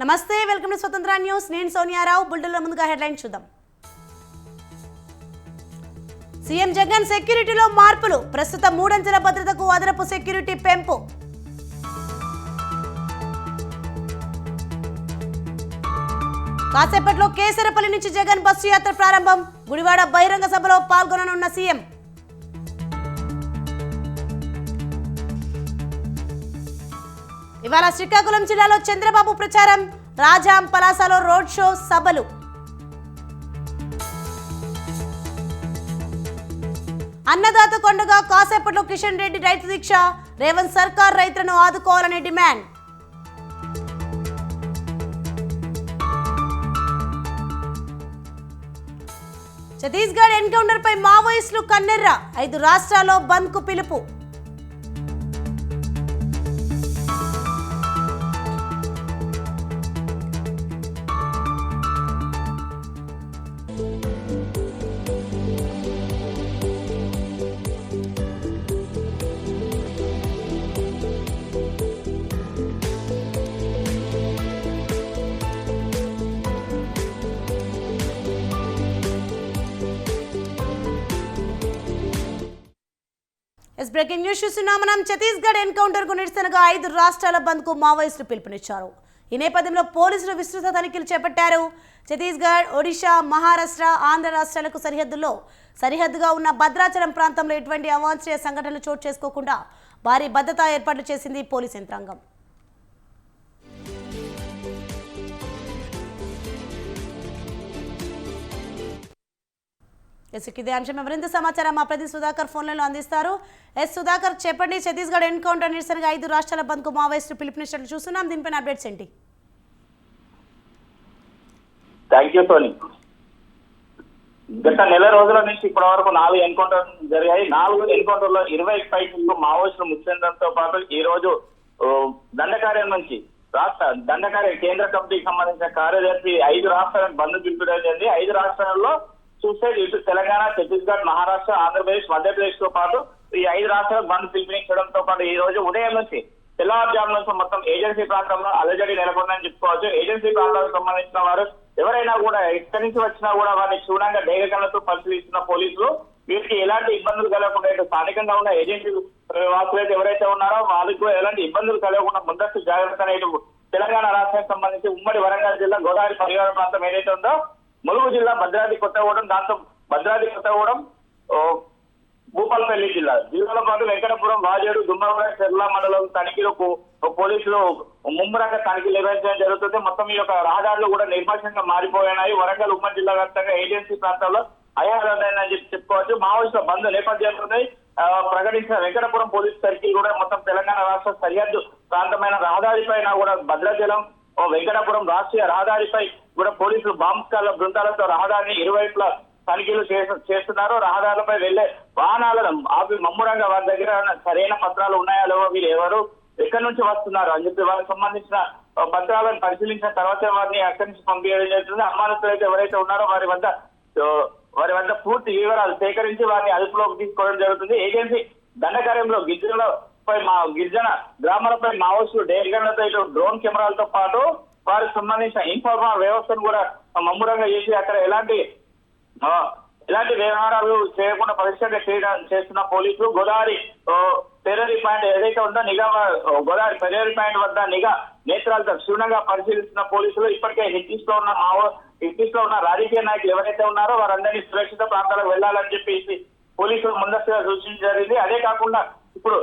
నమస్తే, welcome to స్వతంత్ర news. నేను సోనియారావు. బులెటిన్లో ముందుగా హెడ్లైన్ చూద్దాం. సీఎం జగన్ సెక్యూరిటీలో మార్పులు. ప్రస్తుత 3 అంచెల భద్రతకు అదనపు సెక్యూరిటీ పెంపు. కాసేపట్లో కేసరపల్లి నుంచి జగన్ బస్సు యాత్ర ప్రారంభం. గుడివాడ బహిరంగ సభలో పాల్గొననున్న సీఎం. ఇవాళ శ్రీకాకుళం జిల్లాలో చంద్రబాబు ప్రచారం. రాజాం పలాసలో రోడ్ షో, సభలు. అన్నదాత కొండగా కాసేపట్లో కిషన్ రెడ్డి రైతు దీక్ష. రేవంత్ సర్కార్ రైతులను ఆదుకోవాలని డిమాండ్. ఛత్తీస్గఢ్ ఎన్కౌంటర్ పై మావోయిస్టులు కన్నెర్ర. 5 రాష్ట్రాల్లో బంద్ కు పిలుపు. బ్రేకింగ్ న్యూస్ చూస్తున్నాం మనం. ఛత్తీస్గఢ్ ఎన్కౌంటర్ కు నిరసనగా 5 రాష్ట్రాల బంద్ కు మావోయిస్టులు పిలుపునిచ్చారు. ఈ నేపథ్యంలో పోలీసులు విస్తృత తనిఖీలు చేపట్టారు. ఛత్తీస్గఢ్, ఒడిశా, మహారాష్ట్ర, ఆంధ్ర రాష్ట్రాలకు సరిహద్దుగా ఉన్న భద్రాచలం ప్రాంతంలో ఎటువంటి అవాంఛనీయ సంఘటనలు చోటు చేసుకోకుండా భారీ భద్రతా ఏర్పాట్లు చేసింది పోలీస్ యంత్రాంగం. ఇదే అంశం మరింత సమాచారం మా ప్రతి సుధాకర్ ఫోన్లలో అందిస్తారు. సుధాకర్, చెప్పండి. ఛత్తీస్గఢ్ ఎన్కౌంటర్ నిరసనగా 5 రాష్ట్రాల బంద్ కు మావోయిస్టులు పిలుపునిచ్చినట్లు చూస్తున్నాం. దీనిపైన అప్డేట్స్ ఏంటి? Thank you Soni. గత నెల రోజుల నుంచి ఇప్పటి వరకు 4 ఎన్కౌంటర్ జరిగాయి. 4 ఎన్కౌంటర్లో 20 పైకి మావోయిస్టులు ముఖ్యంతో పాటు ఈ రోజు దండకార్యం నుంచి రాష్ట్ర కేంద్ర కమిటీకి సంబంధించిన కార్యదర్శి 5 రాష్ట్రాలకు బంద్ పిలుపుడం జరిగింది. 5 రాష్ట్రాల్లో చూస్తే ఇటు తెలంగాణ, ఛత్తీస్గఢ్, మహారాష్ట్ర, ఆంధ్రప్రదేశ్, మధ్యప్రదేశ్ తో పాటు ఈ 5 రాష్ట్రాలకు బంద్ పిలుపునిచ్చడంతో పాటు ఈ రోజు ఉదయం నుంచి తెల్లవారుజాము నుంచి మొత్తం ఏజెన్సీ ప్రాంతంలో అలజడి నెలకొందని చెప్పుకోవచ్చు. ఏజెన్సీ ప్రాంతాలకు సంబంధించిన వారు ఎవరైనా కూడా ఎక్కడి నుంచి వచ్చినా కూడా వారిని క్షుణ్ణంగా డేగకళ్లతో పరిశీలిస్తున్న పోలీసులు వీరికి ఎలాంటి ఇబ్బందులు కలగకుండా ఇటు స్థానికంగా ఉన్న ఏజెన్సీ వాసులైతే ఎవరైతే ఉన్నారో వాళ్ళకి ఎలాంటి ఇబ్బందులు కలగకుండా ముందస్తు జాగ్రత్తగా ఇటు తెలంగాణ రాష్ట్రానికి సంబంధించి ఉమ్మడి వరంగల్ జిల్లా గోదావరి పరివార ప్రాంతం ఏదైతే ఉందో ములుగు జిల్లా, భద్రాద్రి కొత్తగూడెం, దాంతో భద్రాద్రి కొత్తగూడెం, భూపాలపల్లి జిల్లాలో పాటు వెంకటపురం, వాజేడు, దుమ్మగూడ, చెర్ల మండలం తనిఖీలకు పోలీసులు ముమ్మరంగా తనిఖీలు నిర్వహించడం జరుగుతుంది. మొత్తం ఈ యొక్క రహదారులు కూడా నిర్మాషంగా మారిపోయినాయి. వరంగల్ ఉమ్మడి జిల్లా వ్యాప్తంగా ఏజెన్సీ ప్రాంతాల్లో అయాలని చెప్పుకోవచ్చు. మావోయిస్టుల బంద్ నేపథ్యంలోనే ప్రకటించిన వెంకటపురం పోలీసు సర్కిల్ కూడా మొత్తం తెలంగాణ రాష్ట్ర సరిహద్దు ప్రాంతమైన రహదారిపైన కూడా భద్రాచలం, వెంకటపురం రాష్ట్రీయ రహదారిపై కూడా పోలీసులు బాంబ్ బృందాలతో రహదారిని ఇరువైపులా తనిఖీలు చేస్తున్నారు. రహదారులపై వెళ్లే వాహనాలను ఆపి మమ్మురంగా వారి దగ్గర సరైన పత్రాలు ఉన్నాయా లేవో, వీరు ఎవరు, ఎక్కడి నుంచి వస్తున్నారు అని చెప్పి వారికి సంబంధించిన పత్రాలను పరిశీలించిన తర్వాత వారిని అక్కడి నుంచి పంపించడం జరుగుతుంది. అనుమానితులు అయితే ఎవరైతే ఉన్నారో వారి వద్ద పూర్తి వివరాలు సేకరించి వారిని అదుపులోకి తీసుకోవడం జరుగుతుంది. ఏజెన్సీ దండకార్యంలో గిరిజన గ్రామాలపై మావోయిస్టులు డేగన్లతో ఇటు డ్రోన్ కెమెరాలతో పాటు వారికి సంబంధించిన ఇన్ఫార్మర్ వ్యవస్థను కూడా మమ్మురంగా చేసి అక్కడ ఎలాంటి వ్యవహారాలు చేయకుండా పరిష్కారం చేస్తున్న పోలీసులు గోదావరి పెరేరి పాయింట్ ఏదైతే ఉందో గోదావరి పెరేరి పాయింట్ వద్ద నిఘా నేత్రాలతో క్షుణ్ణంగా పరిశీలిస్తున్న పోలీసులు ఇప్పటికే హిట్టిస్ లో ఉన్న రాజకీయ నాయకులు ఎవరైతే ఉన్నారో వారందరినీ సురక్షిత ప్రాంతాలకు వెళ్లాలని చెప్పేసి పోలీసులు ముందస్తుగా సూచించడం జరిగింది. అదే కాకుండా ఇప్పుడు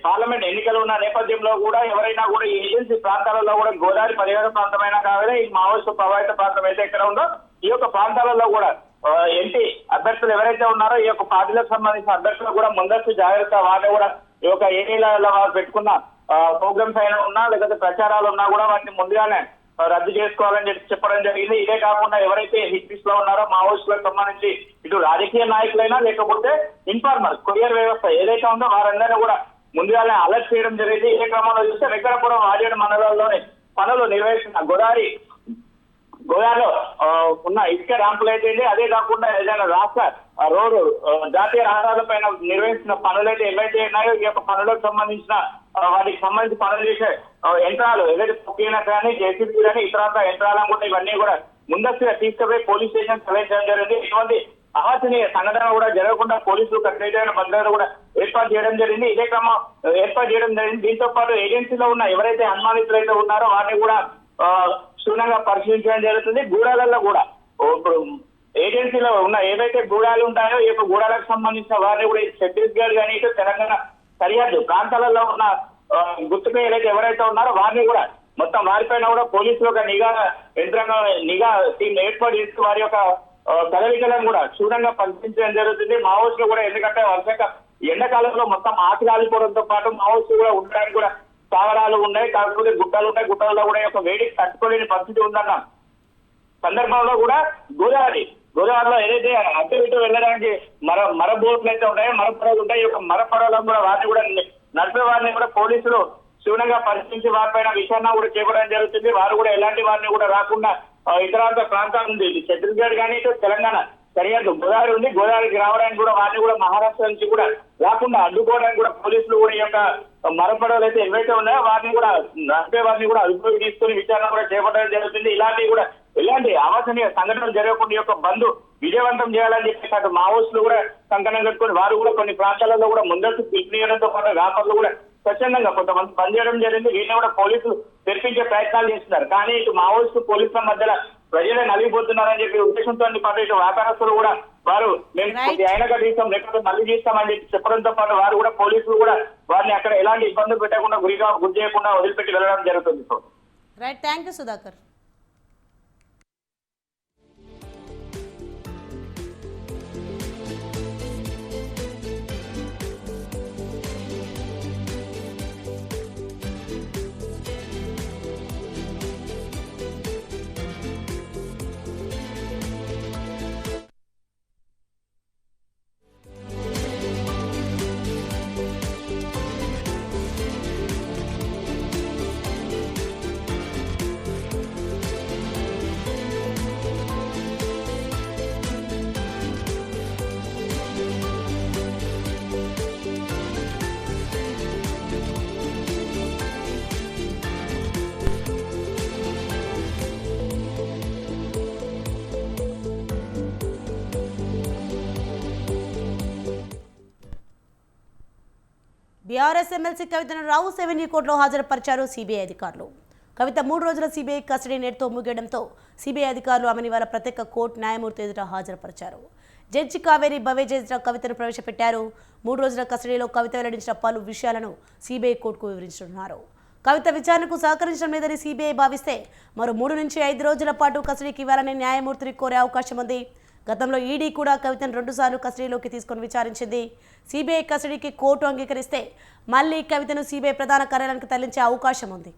పార్లమెంట్ ఎన్నికలు ఉన్న నేపథ్యంలో కూడా ఎవరైనా కూడా ఈ ఏజెన్సీ ప్రాంతాలలో కూడా గోదావరి పరిహార ప్రాంతమైనా కావాలి, ఈ మావోయిస్టు ప్రభావిత ప్రాంతం అయితే ఎక్కడ ఉందో ఈ యొక్క ప్రాంతాలలో కూడా ఎంపీ అభ్యర్థులు ఎవరైతే ఉన్నారో ఈ యొక్క పార్టీలకు సంబంధించిన అభ్యర్థులు కూడా ముందస్తు జాగ్రత్త వాటిని కూడా ఈ యొక్క ఏరియాలలో వారు పెట్టుకున్న ప్రోగ్రామ్స్ అయినా ఉన్నా లేకపోతే ప్రచారాలు ఉన్నా కూడా వాటిని ముందుగానే రద్దు చేసుకోవాలని చెప్పడం జరిగింది. ఇదే కాకుండా ఎవరైతే హిట్ లో ఉన్నారో మావోయిస్టులకు సంబంధించి ఇటు రాజకీయ నాయకులైనా లేకపోతే ఇన్ఫార్మర్ కొరియర్ వ్యవస్థ ఏదైతే ఉందో వారందరినీ కూడా ముందుగానే అలర్ట్ చేయడం జరిగింది. ఇదే క్రమంలో చూస్తే వెంకటపురం, వాజేడు మండలాల్లోని పనులు నిర్వహిస్తున్న గోదాలో ఉన్న ఇసుక ర్యాంపులు అయితే అదే కాకుండా ఏదైనా రాష్ట్ర రోడ్డు జాతీయ రహదారులపైన నిర్వహిస్తున్న పనులైతే ఏవైతే ఉన్నాయో ఈ యొక్క పనులకు సంబంధించిన వాటికి సంబంధించి పనులు చేసే యంత్రాలు ఏదైతే పొక్కినా కానీ జేసీబీ కానీ ఇతర యంత్రాలను కూడా ఇవన్నీ కూడా ముందస్తుగా తీసుకుపోయి పోలీస్ స్టేషన్ తరలించడం జరిగింది. ఇటువంటి అవాంఛనీయ సంఘటన కూడా జరగకుండా పోలీసులు కఠినమైన భద్రత కూడా ఏర్పాటు చేయడం జరిగింది. ఇదే క్రమం ఏర్పాటు చేయడం జరిగింది. దీంతో పాటు ఏజెన్సీలో ఉన్న ఎవరైతే అనుమానితులు అయితే ఉన్నారో వారిని కూడా క్షుణ్ణంగా పరిశీలించడం జరుగుతుంది. గూడాలలో కూడా ఇప్పుడు ఏజెన్సీలో ఉన్న ఏవైతే గూడాలు ఉంటాయో ఈ యొక్క గూడాలకు సంబంధించిన వారిని కూడా ఛత్తీస్గఢ్ కానీ ఇటు తెలంగాణ సరిహద్దు ప్రాంతాలలో ఉన్న గుర్తుపై ఎవరైతే ఉన్నారో వారిని కూడా మొత్తం వారిపైన కూడా పోలీసులు ఒక నిఘా టీం ఏర్పాటు చేసి వారి యొక్క కదలికలను కూడా క్షుణ్ణంగా పరిశీలించడం జరుగుతుంది. మావోయిస్టులు కూడా ఎందుకంటే ఎండాకాలంలో మొత్తం ఆకు కాలిపోవడంతో పాటు మావోయిస్టులు కూడా ఉండడానికి కూడా స్థావరాలు ఉన్నాయి, కాకపోతే గుట్టలు ఉన్నాయి. గుట్టల్లో కూడా యొక్క వేడికి తట్టుకోలేని పరిస్థితి ఉందన్న సందర్భంలో కూడా గోదావరిలో ఏదైతే అటు ఇటు వెళ్ళడానికి మర బోట్లు అయితే ఉన్నాయో మరపడవలు ఉంటాయి. ఈ యొక్క మరపడవలను కూడా వారిని కూడా నడిపే వారిని కూడా పోలీసులు క్షుణ్ణంగా పరిశీలించి వారిపైన విచారణ కూడా చేపట్టడం జరుగుతుంది. వారు కూడా ఎలాంటి వారిని కూడా రాకుండా ఇతర ప్రాంతాల నుండి ఛత్తీస్గఢ్ కానీ ఇటు తెలంగాణ సరిహద్దు గోదావరి ఉంది, గోదావరికి రావడానికి కూడా వారిని కూడా మహారాష్ట్ర నుంచి కూడా రాకుండా అడ్డుకోవడానికి కూడా పోలీసులు కూడా ఈ యొక్క మరపడవలు అయితే ఏవైతే ఉన్నాయో వారిని కూడా నడిపే వారిని కూడా అదుపులోకి తీసుకుని విచారణ కూడా చేపట్టడం జరుగుతుంది. ఇలాంటి అవాంఛనీయ సంఘటనలు జరగకుండా ఈ యొక్క బంద్ విజయవంతం చేయాలని చెప్పేసి అటు మావోయిస్టులు కూడా కంకణం కట్టుకుని వారు కూడా కొన్ని ప్రాంతాలలో కూడా ముందస్తు పిలుపునియడంతో పాటు వ్యాపారులు కూడా స్వచ్ఛందంగా కొంతమంది బంద్ చేయడం జరిగింది. వీటిని కూడా పోలీసులు తెరిపించే ప్రయత్నాలు చేస్తున్నారు. కానీ ఇటు మావోయిస్టు పోలీసుల మధ్యలో ప్రజలే నలిగిపోతున్నారని చెప్పి ఉద్దేశంతో పాటు ఇటు వ్యాపారస్తులు కూడా వారు మేము అయినగా తీస్తాం లేకపోతే మళ్ళీ తీస్తామని చెప్పి చెప్పడంతో పాటు వారు కూడా పోలీసులు కూడా వారిని అక్కడ ఎలాంటి ఇబ్బందులు పెట్టకుండా గురి చేయకుండా వదిలిపెట్టి వెళ్ళడం జరుగుతుంది. Right, thank you Sudhakar. BRS MLC కవితను రావుస్ అవెన్యూ కోర్టులో హాజరుపరిచారు సిబిఐ అధికారులు. కవిత 3 రోజుల సిబిఐ కస్టడీ నేటితో ముగియడంతో సిబిఐ అధికారులు ఆమెను ఇవాళ ప్రత్యేక కోర్టు న్యాయమూర్తి ఎదుట హాజరుపరిచారు. జడ్జి కావేరి బవేజ్ ఎదుట కవితను ప్రవేశపెట్టారు. 3 రోజుల కస్టడీలో కవిత వెల్లడించిన పలు విషయాలను సిబిఐ కోర్టుకు వివరించనున్నారు. కవిత విచారణకు సహకరించడం లేదని సిబిఐ భావిస్తే మరో 3 నుంచి 5 రోజుల పాటు కస్టడీకి ఇవ్వాలని న్యాయమూర్తిని కోరే అవకాశం ఉంది. గతంలో ఈడీ కూడా కవితను 2 సార్లు కస్టడీలోకి తీసుకొని విచారించింది. సిబిఐ కస్టడీకి కోర్టు అంగీకరిస్తే మళ్లీ కవితను సిబిఐ ప్రధాన కార్యాలయానికి తరలించే అవకాశం ఉంది.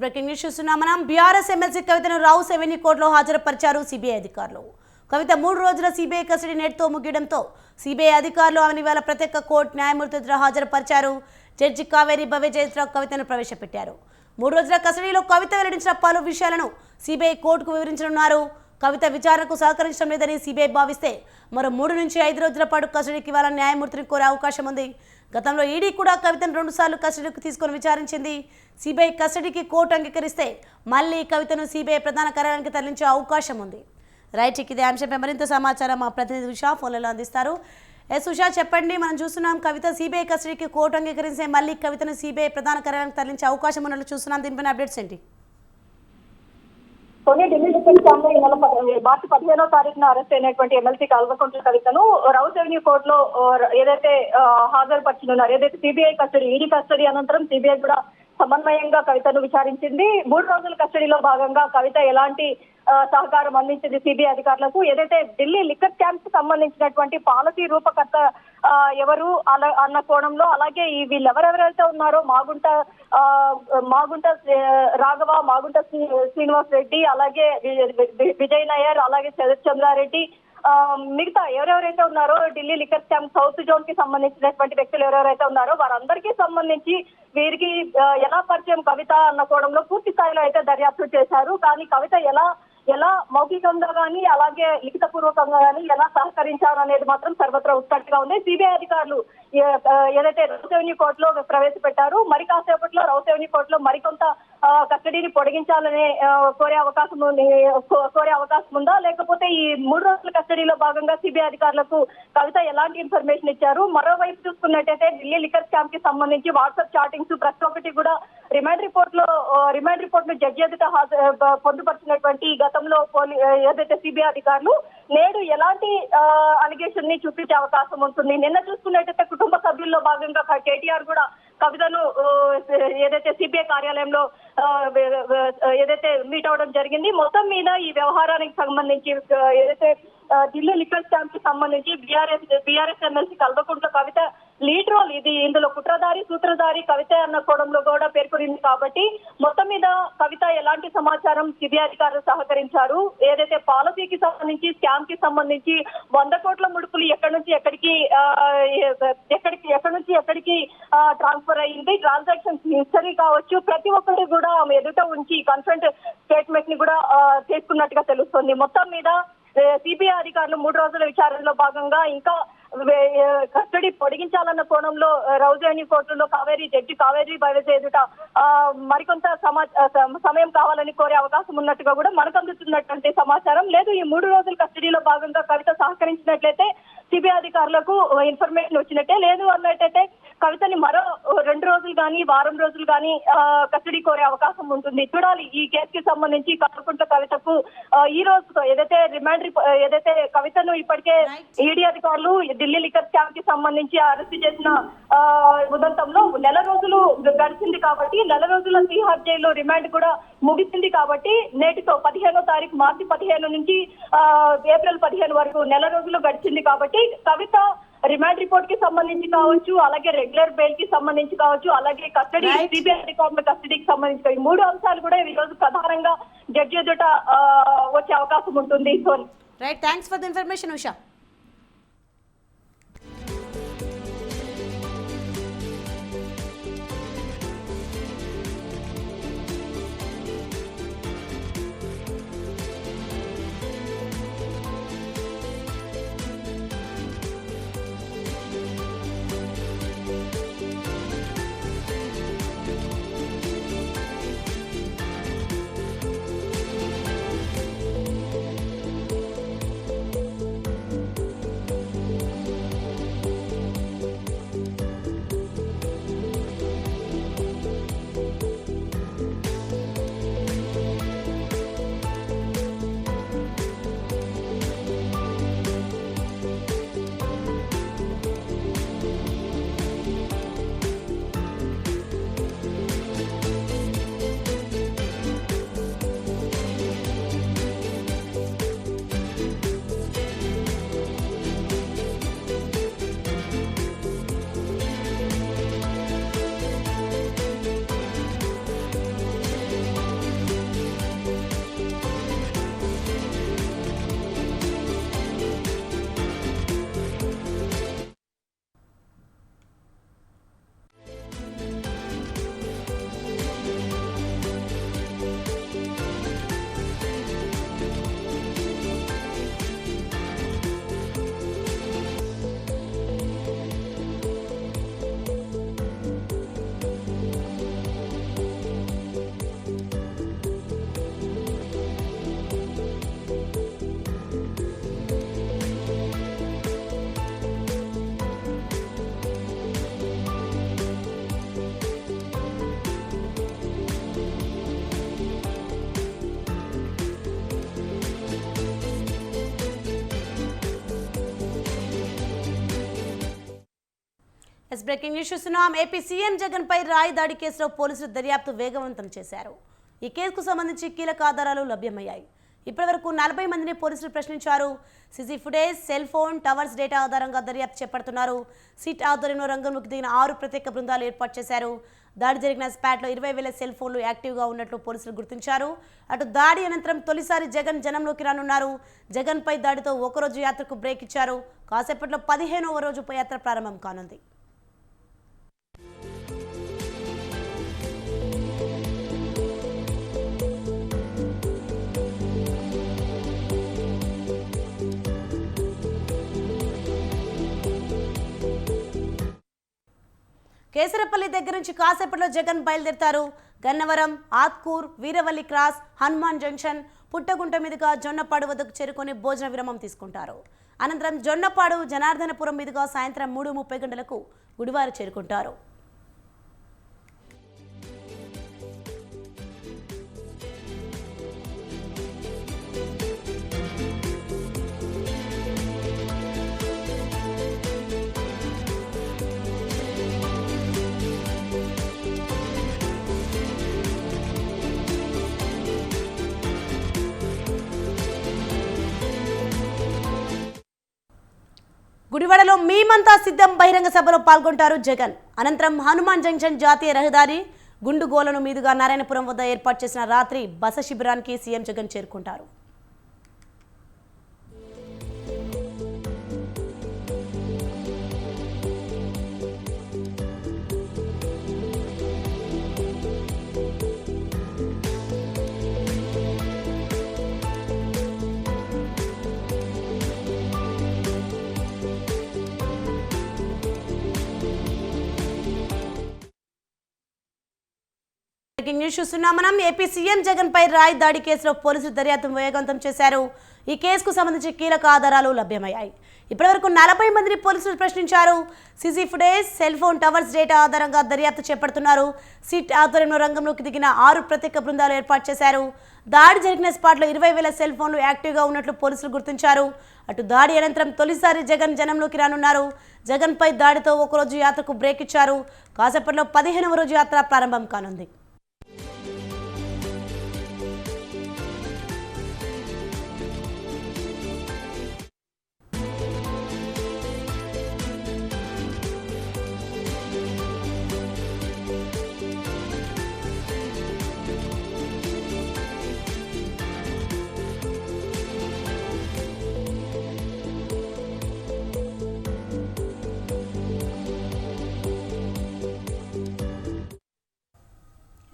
బ్రేకింగ్ న్యూస్ చూస్తున్నాం మనం. బీఆర్ఎస్ ఎమ్మెల్సీ కవితను రావుస్ అవెన్యూ కోర్టులో హాజరుపరిచారు సిబిఐ అధికారులు. కవిత 3 రోజుల సిబిఐ కస్టడీ నేటితో ముగియడంతో సిబిఐ అధికారులు ఆమెను ఇవాళ ప్రత్యేక కోర్టు న్యాయమూర్తి ఎదుట హాజరుపరిచారు. జడ్జి కావేరి బవేజ్ ఎదుట కవితను ప్రవేశపెట్టారు. 3 రోజుల కస్టడీలో కవిత వెల్లడించిన పలు విషయాలను సిబిఐ కోర్టుకు వివరించనున్నారు. కవిత విచారణకు సహకరించడం లేదని సిబిఐ భావిస్తే మరో 3 నుంచి 5 రోజుల పాటు కస్టడీకి ఇవ్వాలని న్యాయమూర్తిని కోరే అవకాశం ఉంది. గతంలో ఈడీ కూడా కవితను 2 సార్లు కస్టడీకి తీసుకొని విచారించింది. సిబిఐ కస్టడీకి కోర్టు అంగీకరిస్తే మళ్లీ కవితను సిబిఐ ప్రధాన కార్యాలయానికి తరలించే అవకాశం ఉంది. రైట్, ఇదే అంశంపై మరింత సమాచారం మా ప్రతినిధి ఉషా ఫోన్లలో అందిస్తారు. ఉషా, చెప్పండి. మనం చూస్తున్నాం కవిత సిబిఐ కస్టడీకి కోర్టు అంగీకరిస్తే మళ్లీ కవితను సిబిఐ ప్రధాన కార్యాలయానికి తరలించే అవకాశం ఉన్నట్లు చూస్తున్నాం. దీనిపైన అప్డేట్స్ ఏంటి? కొన్ని ఢిల్లీ డిఫెన్స్ క్యాంప్ లో ఈ నెల మార్చి 15వ తారీఖున అరెస్ట్ అయినటువంటి ఎమ్మెల్సీ కల్వకుంట్ల కవితను రౌస్ అవెన్యూ కోర్టులో ఏదైతే హాజరుపరచనున్నారు, ఏదైతే సిబిఐ కస్టడీ ఈడీ కస్టడీ అనంతరం సిబిఐ కూడా సమన్వయంగా కవితను విచారించింది. 3 రోజుల కస్టడీలో భాగంగా కవిత ఎలాంటి సహకారం అందించింది సిబిఐ అధికారులకు. ఏదైతే ఢిల్లీ లిక్కర్ స్కామ్ కు సంబంధించినటువంటి పాలసీ రూపకర్త ఎవరు అన్న కోణంలో, అలాగే వీళ్ళెవరెవరైతే ఉన్నారో మాగుంట రాఘవ, మాగుంట శ్రీనివాస్ రెడ్డి, అలాగే విజయ్ నాయర్, అలాగే శరత్ చంద్రారెడ్డి, మిగతా ఎవరెవరైతే ఉన్నారో Delhi liquor scam south zone కి సంబంధించినటువంటి వ్యక్తులు ఎవరెవరైతే ఉన్నారో వారందరికీ సంబంధించి వీరికి ఎలా పరిచయం కవిత అన్న కోణంలో పూర్తి స్థాయిలో అయితే దర్యాప్తు చేశారు. కానీ కవిత ఎలా మౌఖికంగా కానీ అలాగే లిఖిత పూర్వకంగా కానీ ఎలా సహకరించారు అనేది మాత్రం సర్వత్రా ఉత్కంఠగా ఉంది. సిబిఐ అధికారులు ఏదైతే రౌస్ ఎవెన్యూ కోర్టులో ప్రవేశపెట్టారు, మరి కాసేపట్లో రౌస్ ఎవెన్యూ కోర్టులో మరికొంత కస్టడీని పొడిగించాలని కోరే అవకాశం ఉందా, లేకపోతే ఈ 3 రోజుల కస్టడీలో భాగంగా సిబిఐ అధికారులకు కవిత ఎలాంటి ఇన్ఫర్మేషన్ ఇచ్చారు? మరోవైపు చూసుకున్నట్టయితే ఢిల్లీ లిక్కర్ స్కామ్ కి సంబంధించి వాట్సాప్ చాటింగ్స్ ప్రతి ఒక్కటి కూడా రిమాండ్ రిపోర్ట్ ను జడ్జి ఎదుట పొందుపరిచినటువంటి గతంలో ఏదైతే సిబిఐ అధికారులు నేడు ఎలాంటి అలిగేషన్ ని చూపించే అవకాశం ఉంటుంది. నిన్న చూసుకున్నట్టయితే కుటుంబ సభ్యుల్లో భాగంగా కేటీఆర్ కూడా కవితను ఏదైతే సిబిఐ కార్యాలయంలో ఏదైతే మీట్ అవడం జరిగింది. మొత్తం మీద ఈ వ్యవహారానికి సంబంధించి ఏదైతే ఢిల్లీ లిక్కర్ స్కామ్ కి సంబంధించి BRS MLC Kalvakuntla Kavitha lead role ఇందులో కుట్రధారి సూత్రధారి కవిత అన్న కోణంలో కూడా పేర్కొనింది. కాబట్టి మొత్తం మీద కవిత ఎలాంటి సమాచారం సిబిఐ అధికారులు సహకరించారు, ఏదైతే పాలసీకి సంబంధించి స్కామ్ కి సంబంధించి 100 కోట్ల ముడుపులు ఎక్కడి నుంచి ఎక్కడికి ట్రాన్స్ఫర్ అయ్యింది, ట్రాన్సాక్షన్స్ హిస్టరీ కావచ్చు, ప్రతి ఒక్కటి కూడా ఆమె ఎదుట ఉంచి కన్ఫరెంట్ స్టేట్మెంట్ ని కూడా తీసుకున్నట్టుగా తెలుస్తుంది. మొత్తం మీద సిబిఐ అధికారులు 3 రోజుల విచారణలో భాగంగా ఇంకా కస్టడీ పొడిగించాలన్న కోణంలో రౌస్ ఎవెన్యూ కోర్టులో జడ్జి కావేరీ బైవెజ్ ఎదుట మరికొంత సమయం కావాలని కోరే అవకాశం ఉన్నట్టుగా కూడా మనకు అందుతున్నటువంటి సమాచారం. లేదు, ఈ 3 రోజుల కస్టడీలో భాగంగా కవిత సహకరించినట్లయితే సిబిఐ అధికారులకు ఇన్ఫర్మేషన్ వచ్చినట్టే. లేదు అన్నట్టయితే కవితని మరో 2 రోజులు కానీ వారం రోజులు కానీ కస్టడీ కోరే అవకాశం ఉంటుంది. చూడాలి. ఈ కేసుకి సంబంధించి కల్వకుంట్ల కవితకు ఈ రోజు ఏదైతే కవితను ఇప్పటికే ఈడీ అధికారులు ఢిల్లీ లిక్కర్ స్కామ్ కి సంబంధించి అరెస్ట్ చేసిన ఉదంతంలో 1 రోజులు గడిచింది కాబట్టి 1 రోజుల తీహార్ జైల్లో రిమాండ్ కూడా ముగిసింది కాబట్టి నేటితో 15వ తారీఖు మార్చి 15 నుంచి ఏప్రిల్ 15 వరకు 1 రోజులు గడిచింది కాబట్టి కవిత రిమాండ్ రిపోర్ట్ కి సంబంధించి కావచ్చు, అలాగే రెగ్యులర్ బెయిల్ కి సంబంధించి కావచ్చు, అలాగే కస్టడీ సిబిఐ అధికారుల కస్టడీకి సంబంధించి ఈ 3 అంశాలు కూడా ఈ రోజు ప్రధానంగా జడ్జి ఎదుట వచ్చే అవకాశం ఉంటుంది. Right, thanks for the information Usha. Breaking news చూస్తున్నాం. ఏపీ సీఎం జగన్ పై రాయి దాడి కేసులో పోలీసులు దర్యాప్తు వేగవంతం చేశారు. ఈ కేసుకు సంబంధించి కీలక ఆధారాలు లభ్యమయ్యాయి. ఇప్పటివరకు 40 మందిని పోలీసులు ప్రశ్నించారు. CC footage, cell phone, towers data ఆధారంగా దర్యాప్తు చేపడుతున్నారు. సిట్ ఆధ్వర్యంలో రంగంలోకి దిగిన 6 ప్రత్యేక బృందాలు ఏర్పాటు చేశారు. దాడి జరిగిన స్పాట్లో 20,000 సెల్ ఫోన్లు యాక్టివ్గా ఉన్నట్లు పోలీసులు గుర్తించారు. అటు దాడి అనంతరం తొలిసారి జగన్ జనంలోకి రానున్నారు. జగన్ పై దాడితో ఒకరోజు యాత్రకు బ్రేక్ ఇచ్చారు. కాసేపట్లో 15వ రోజు యాత్ర ప్రారంభం కానుంది. కేసరపల్లి దగ్గర నుంచి కాసేపట్లో జగన్ బయలుదేరతారు. గన్నవరం, ఆత్కూర్, వీరవల్లి క్రాస్, హనుమాన్ జంక్షన్, పుట్టగుంట మీదుగా జొన్నపాడు వద్దకు చేరుకొని భోజన విరామం తీసుకుంటారు. అనంతరం జొన్నపాడు, జనార్దనపురం మీదుగా సాయంత్రం 3:30 గంటలకు గుడివారు చేరుకుంటారు. గుడివాడలో మేమంతా సిద్ధం బహిరంగ సభలో పాల్గొంటారు జగన్. అనంతరం హనుమాన్ జంక్షన్ జాతీయ రహదారి గుండుగోలను మీదుగా నారాయణపురం వద్ద ఏర్పాటు చేసిన రాత్రి బస శిబిరానికి సీఎం జగన్ చేరుకుంటారు. బ్రేకింగ్ న్యూస్ చూస్తున్నాం మనం. ఏపీ సీఎం జగన్ పై రాయి దాడి కేసులో పోలీసులు దర్యాప్తు వేగవంతం చేశారు. ఈ కేసుకు సంబంధించి కీలక ఆధారాలు లభ్యమయ్యాయి. ఇప్పటివరకు 40 మందిని పోలీసులు ప్రశ్నించారు. CC footage, cell phone, towers data ఆధారంగా దర్యాప్తు చేపడుతున్నారు. సిట్ ఆధ్వర్యంలో రంగంలోకి దిగిన 6 ప్రత్యేక బృందాలు ఏర్పాటు చేశారు. దాడి జరిగిన స్పాట్లో 20,000 సెల్ ఫోన్లు యాక్టివ్గా ఉన్నట్లు పోలీసులు గుర్తించారు. అటు దాడి అనంతరం తొలిసారి జగన్ జనంలోకి రానున్నారు. జగన్ పై దాడితో ఒకరోజు యాత్రకు బ్రేక్ ఇచ్చారు. కాసేపట్లో 15వ రోజు యాత్ర ప్రారంభం కానుంది.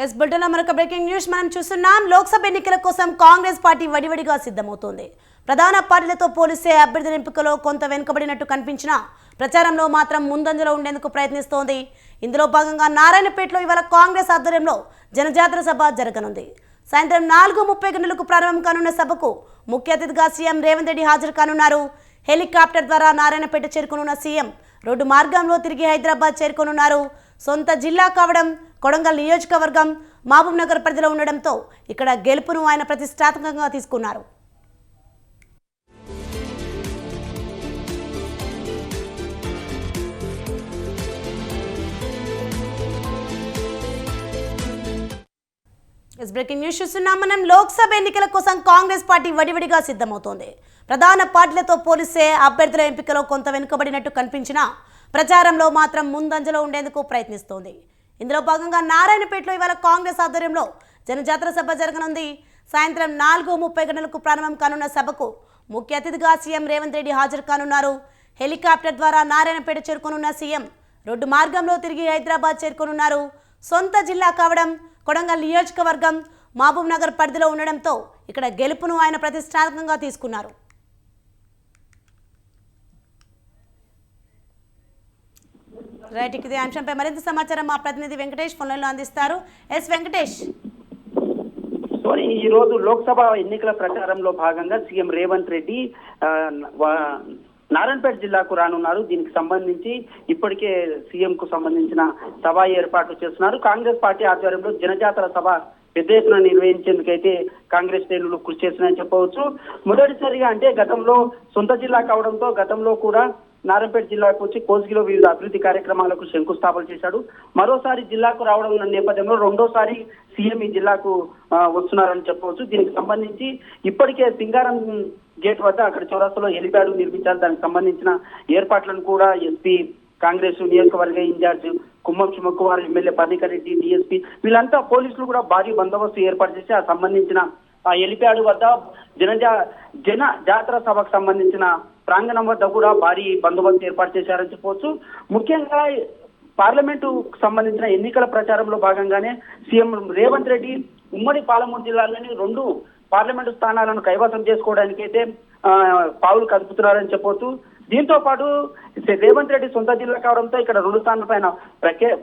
ఎస్ బుల్టెన్లో మరొక బ్రేకింగ్ న్యూస్ మనం చూస్తున్నాం. లోక్సభ ఎన్నికల కోసం కాంగ్రెస్ పార్టీ వడివడిగా సిద్ధమవుతోంది. ప్రధాన పార్టీలతో పోలిస్తే అభ్యర్థుల ఎంపికలో కొంత వెనుకబడినట్టు కనిపించినా ప్రచారంలో మాత్రం ముందంజలో ఉండేందుకు ప్రయత్నిస్తోంది. ఇందులో భాగంగా నారాయణపేటలో ఇవాళ కాంగ్రెస్ ఆధ్వర్యంలో జనజాతర సభ జరగనుంది. సాయంత్రం 4:30 గంటలకు ప్రారంభం కానున్న సభకు ముఖ్య అతిథిగా సీఎం రేవంత్ రెడ్డి హాజరు కానున్నారు. హెలికాప్టర్ ద్వారా నారాయణపేట చేరుకోనున్న సీఎం రోడ్డు మార్గంలో తిరిగి హైదరాబాద్ చేరుకోనున్నారు. సొంత జిల్లా కావడం, కొడంగల్ నియోజకవర్గం మహబూబ్ నగర్ పరిధిలో ఉండడంతో ఇక్కడ గెలుపును ఆయన ప్రతిష్టాత్మకంగా తీసుకున్నారు. బ్రేకింగ్ న్యూస్ చూస్తున్నాం మనం. లోక్సభ ఎన్నికల కోసం కాంగ్రెస్ పార్టీ వడివడిగా సిద్ధమవుతోంది. ప్రధాన పార్టీలతో పోలిస్తే అభ్యర్థుల ఎంపికలో కొంత వెనుకబడినట్టు కనిపించినా ప్రచారంలో మాత్రం ముందంజలో ఉండేందుకు ప్రయత్నిస్తోంది. ఇందులో భాగంగా నారాయణపేటలో ఇవాళ కాంగ్రెస్ ఆధ్వర్యంలో జనజాతర సభ జరగనుంది. సాయంత్రం 4:30 గంటలకు ప్రారంభం కానున్న సభకు ముఖ్య అతిథిగా సీఎం రేవంత్ రెడ్డి హాజరు కానున్నారు. హెలికాప్టర్ ద్వారా నారాయణపేట చేరుకోనున్న సీఎం రోడ్డు మార్గంలో తిరిగి హైదరాబాద్ చేరుకోనున్నారు. సొంత జిల్లా కావడం, కొడంగల్ నియోజకవర్గం మహబూబ్ నగర్ పరిధిలో ఉండడంతో ఇక్కడ గెలుపును ఆయన ప్రతిష్టాత్మకంగా తీసుకున్నారు. రైట్, ఇదే అంశంపై మరింత సమాచారం మా ప్రతినిధి వెంకటేష్ ఫోన్లలో అందిస్తారు. ఎస్ వెంకటేష్. ఈ రోజు లోక్సభ ఎన్నికల ప్రచారంలో భాగంగా సీఎం రేవంత్ రెడ్డి నారాయణపేట జిల్లాకు రానున్నారు. దీనికి సంబంధించి ఇప్పటికే సీఎం కు సంబంధించిన సభ ఏర్పాట్లు చేస్తున్నారు. కాంగ్రెస్ పార్టీ ఆధ్వర్యంలో జనజాతర సభ పెద్ద ఎత్తున నిర్వహించేందుకైతే కాంగ్రెస్ శ్రేణులు కృషి చేస్తున్నాయని చెప్పవచ్చు. మొదటిసారిగా అంటే గతంలో సొంత జిల్లా కావడంతో గతంలో కూడా నారాయణపేట జిల్లాకు వచ్చి కోస్గిలో వివిధ అభివృద్ధి కార్యక్రమాలకు శంకుస్థాపన చేశాడు. మరోసారి జిల్లాకు రావడం ఉన్న నేపథ్యంలో రెండోసారి సీఎం ఈ జిల్లాకు వస్తున్నారని చెప్పవచ్చు. దీనికి సంబంధించి ఇప్పటికే సింగారం గేట్ వద్ద అక్కడ చౌరస్తాలో హెలిప్యాడ్ నిర్మించాలి. దానికి సంబంధించిన ఏర్పాట్లను కూడా ఎస్పీ కాంగ్రెస్ నియోజకవర్గ incharge Kummam సుమకుమార్, MLA పర్ణికర్ Reddy, DSP వీళ్ళంతా పోలీసులు కూడా భారీ బందోబస్తు ఏర్పాటు చేసి ఆ సంబంధించిన ఆ హెలిప్యాడ్ వద్ద జన జాతర సభకు సంబంధించిన ప్రాంగణం వద్ద కూడా భారీ బందోబస్తు ఏర్పాటు చేశారని చెప్పవచ్చు. ముఖ్యంగా పార్లమెంటు సంబంధించిన ఎన్నికల ప్రచారంలో భాగంగానే సీఎం రేవంత్ రెడ్డి ఉమ్మడి పాలమూరు జిల్లాలోని 2 పార్లమెంటు స్థానాలను కైవసం చేసుకోవడానికి అయితే పావులు కదుపుతున్నారని చెప్పవచ్చు. దీంతో పాటు రేవంత్ రెడ్డి సొంత జిల్లా కావడంతో ఇక్కడ 2 స్థానాలపైన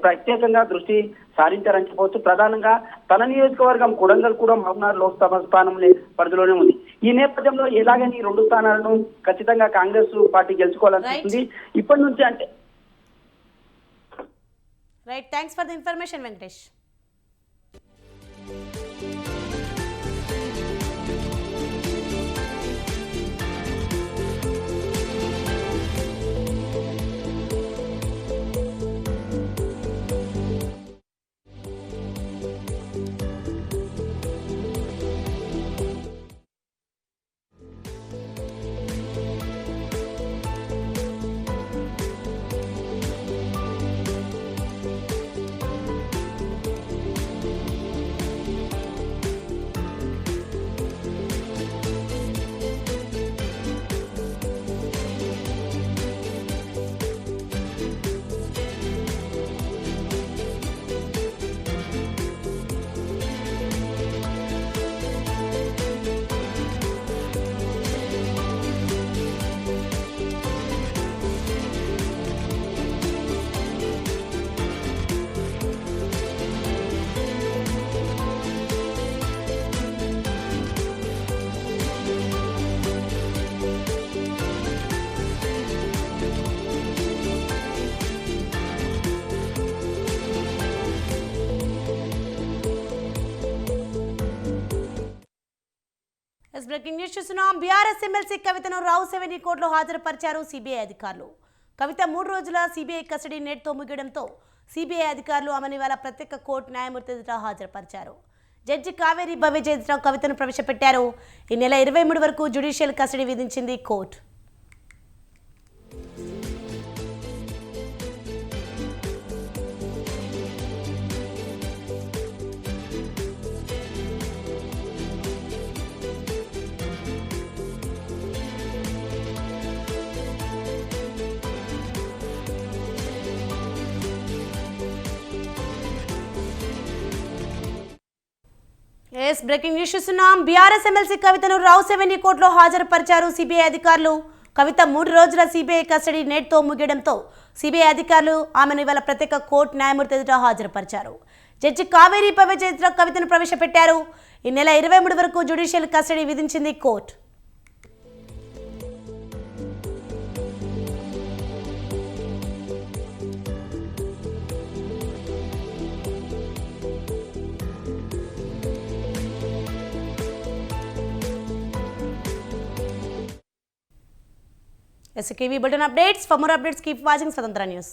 ప్రత్యేకంగా దృష్టి సారించారని చెప్పవచ్చు. ప్రధానంగా తన నియోజకవర్గం కొడంగల్ కూడా మహబూబ్నగర్ లోక్సభ స్థానం పరిధిలోనే ఉంది. ఈ నేపథ్యంలో ఎలాగని ఈ 2 స్థానాలను ఖచ్చితంగా కాంగ్రెస్ పార్టీ గెలుచుకోవాలనుకుంటుంది. ఇప్పటి నుంచి అంటే right, thanks for the information Venkatesh. Breaking news చూస్తున్నాం. బీఆర్ఎస్ ఎమ్మెల్సీ కవితను రావుసేవని కోర్టులో హాజరుపరిచారు సిబిఐ అధికారులు. కవిత 3 రోజుల సిబిఐ కస్టడీ నేటితో ముగియడంతో సిబిఐ అధికారులు ఆమెను ఇవాళ ప్రత్యేక కోర్టు న్యాయమూర్తి ఎదుట హాజరుపరిచారు. జడ్జి కావేరి బవేజ్ ఎదుట కవితను ప్రవేశపెట్టారు. ఈ నెల 23 వరకు జ్యుడిషియల్ కస్టడీ విధించింది కోర్టు. బ్రేకింగ్ న్యూస్ చూస్తున్నాం. బీఆర్ఎస్ ఎమ్మెల్సీ కవితను రావుసేవని కోర్టులో హాజరుపరిచారు సిబిఐ అధికారులు. కవిత 3 రోజుల సిబిఐ కస్టడీ నేటితో ముగియడంతో సిబిఐ అధికారులు ఆమెను ఇవాళ ప్రత్యేక కోర్టు న్యాయమూర్తి ఎదుట హాజరుపరిచారు. జడ్జి కావేరి బవేజ్ ఎదుట కవితను ప్రవేశపెట్టారు. ఈ నెల 23 వరకు జ్యుడిషియల్ కస్టడీ విధించింది court. SKV Bulletin updates. For more updates, keep watching Swatantra News.